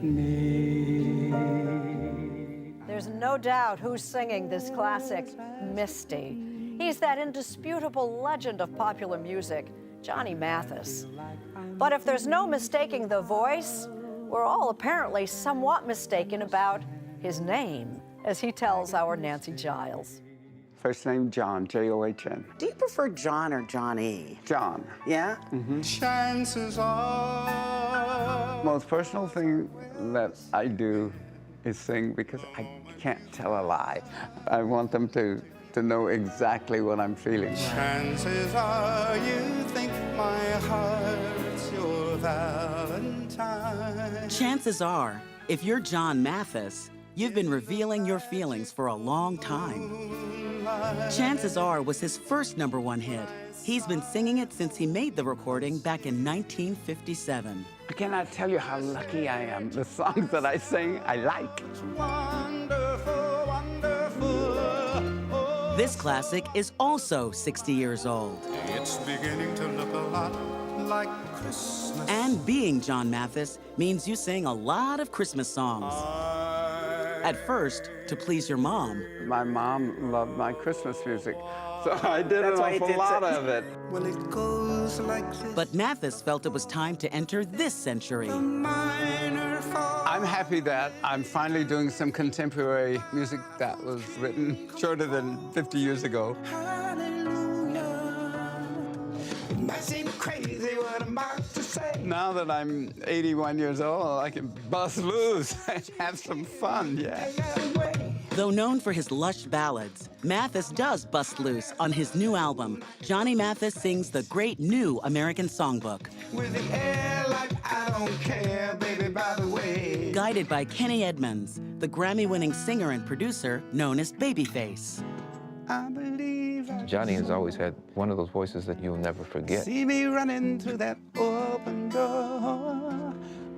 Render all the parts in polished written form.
me. There's no doubt who's singing this classic, Misty. He's that indisputable legend of popular music, Johnny Mathis. But if there's no mistaking the voice, we're all apparently somewhat mistaken about his name, as he tells our Nancy Giles. First name John, J-O-H-N. Do you prefer John or Johnny? John. Yeah? Chances are. Most personal thing that I do is sing because I can't tell a lie. I want them to know exactly what I'm feeling. Chances are you think my heart's your Valentine. Chances are, if you're John Mathis, you've been revealing your feelings for a long time. Chances Are was his first #1 hit. He's been singing it since he made the recording back in 1957. I cannot tell you how lucky I am. The songs that I sing, I like. Wonderful, wonderful. This classic is also 60 years old. It's beginning to look a lot like Christmas. And being John Mathis means you sing a lot of Christmas songs. At first, to please your mom. My mom loved my Christmas music, so I did an awful lot of it. Well, it goes like this. But Mathis felt it was time to enter this century. I'm happy that I'm finally doing some contemporary music that was written shorter than 50 years ago. It might seem crazy what I'm about to say. Now that I'm 81 years old, I can bust loose and have some fun, yeah. Though known for his lush ballads, Mathis does bust loose on his new album. Johnny Mathis sings the great new American songbook. With the air like I don't care, baby, by the way. Guided by Kenny Edmonds, the Grammy-winning singer and producer known as Babyface. I believe Johnny has always had one of those voices that you'll never forget. See me running through that open door.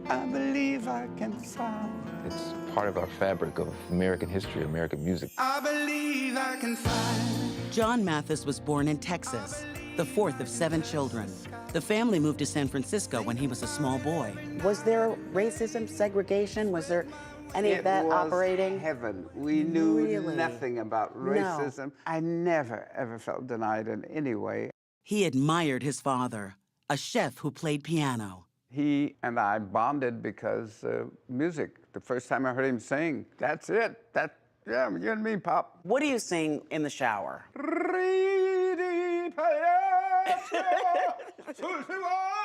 I believe I can fly. It's part of our fabric of American history, American music. I believe I can fly. John Mathis was born in Texas, the fourth of 7 children. The family moved to San Francisco when he was a small boy. Was there racism, segregation? Was there any of that operating? It was heaven. We knew Really? nothing about racism. I never, ever felt denied in any way. He admired his father, a chef who played piano. He and I bonded because music. The first time I heard him sing, that's it. Yeah, you and me, Pop. What do you sing in the shower?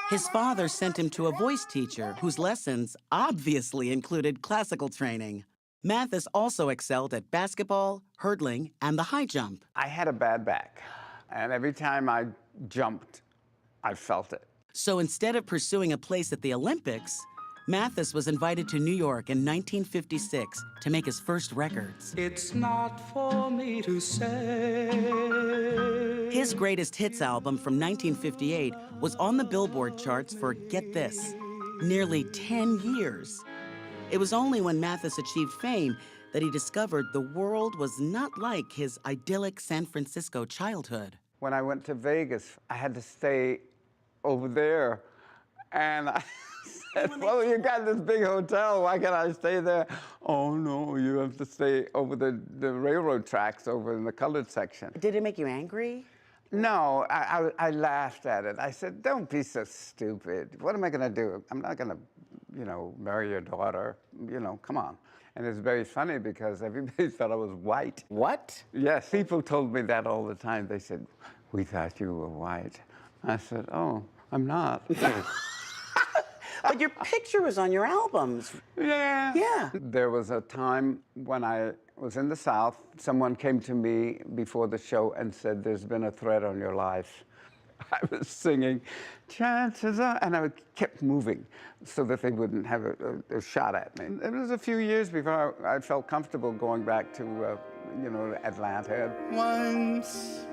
His father sent him to a voice teacher whose lessons obviously included classical training. Mathis also excelled at basketball, hurdling, and the high jump. I had a bad back, and every time I jumped, I felt it. So instead of pursuing a place at the Olympics, Mathis was invited to New York in 1956 to make his first records. It's not for me to say. His greatest hits album from 1958 was on the Billboard charts for, get this, nearly 10 years. It was only when Mathis achieved fame that he discovered the world was not like his idyllic San Francisco childhood. When I went to Vegas, I had to stay over there, and I said, well, you got this big hotel, why can't I stay there? Oh, no, you have to stay over the railroad tracks over in the colored section. Did it make you angry? No, I laughed at it. I said, don't be so stupid. What am I gonna do? I'm not gonna, marry your daughter. Come on. And it's very funny because everybody thought I was white. What? Yes, people told me that all the time. They said, we thought you were white. I said, oh, I'm not. But your picture was on your albums. Yeah. Yeah. There was a time when I was in the South. Someone came to me before the show and said, there's been a threat on your life. I was singing, chances are, and I kept moving so that they wouldn't have a shot at me. It was a few years before I felt comfortable going back to, Atlanta. Once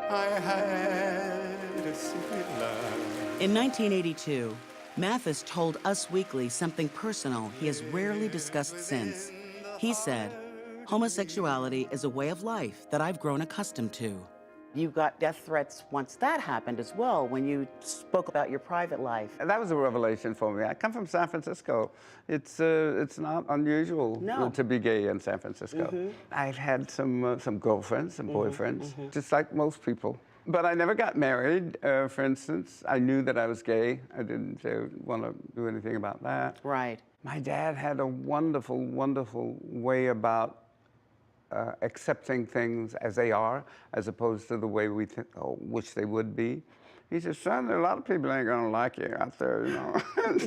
I had a secret love. In 1982, Mathis told Us Weekly something personal he has rarely discussed since. He said, homosexuality is a way of life that I've grown accustomed to. you got death threats once that happened as well, when you spoke about your private life. And that was a revelation for me. I come from San Francisco. It's not unusual to be gay in San Francisco. I've had some girlfriends, some boyfriends, just like most people. But I never got married, for instance. I knew that I was gay. I didn't want to do anything about that. Right. My dad had a wonderful, wonderful way about accepting things as they are, as opposed to the way we wish they would be. He said, son, a lot of people ain't gonna like you out there, you know.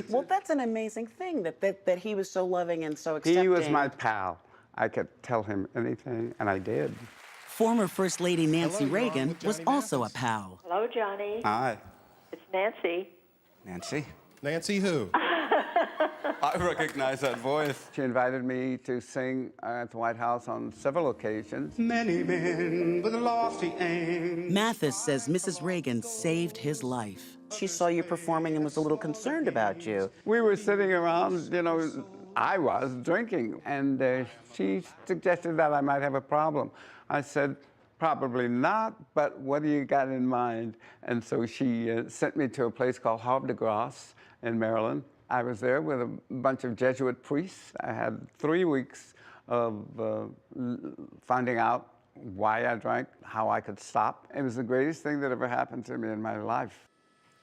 Well, that's an amazing thing, that he was so loving and so accepting. He was my pal. I could tell him anything, and I did. Former First Lady Nancy Reagan was also a pal. Hello, Johnny. Hi. It's Nancy. Nancy? Nancy who? I recognize that voice. She invited me to sing at the White House on several occasions. Many men with a lofty aim. Mathis says Mrs. Reagan saved his life. She saw you performing and was a little concerned about you. We were sitting around, you know, I was drinking, and she suggested that I might have a problem. I said, probably not, but what do you got in mind? And so she sent me to a place called Havre de Grace in Maryland. I was there with a bunch of Jesuit priests. I had 3 weeks of finding out why I drank, how I could stop. It was the greatest thing that ever happened to me in my life.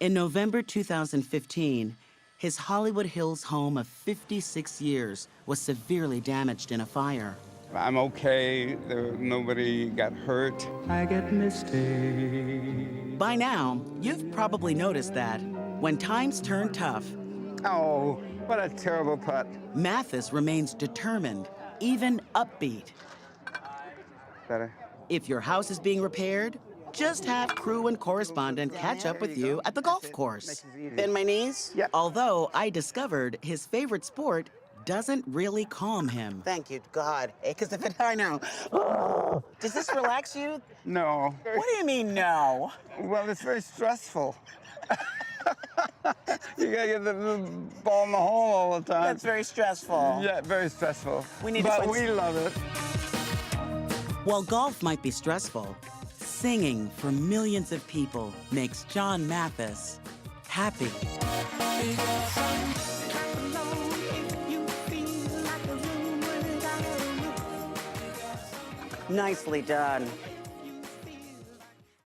In November 2015, his Hollywood Hills home of 56 years was severely damaged in a fire. I'm okay, nobody got hurt. I get misty. By now, you've probably noticed that when times turn tough, Oh, what a terrible putt. Mathis remains determined, even upbeat. Better. If your house is being repaired, just have crew and correspondent catch up with you at the golf course. Bend my knees? Yep. Although I discovered his favorite sport doesn't really calm him. Thank you, God. Because if it, I know. Oh, does this relax you? No. What do you mean, no? Well, it's very stressful. You gotta get the ball in the hole all the time. That's very stressful. Yeah, very stressful. We need to but find we love it. While golf might be stressful, singing for millions of people makes John Mathis happy. Nicely done.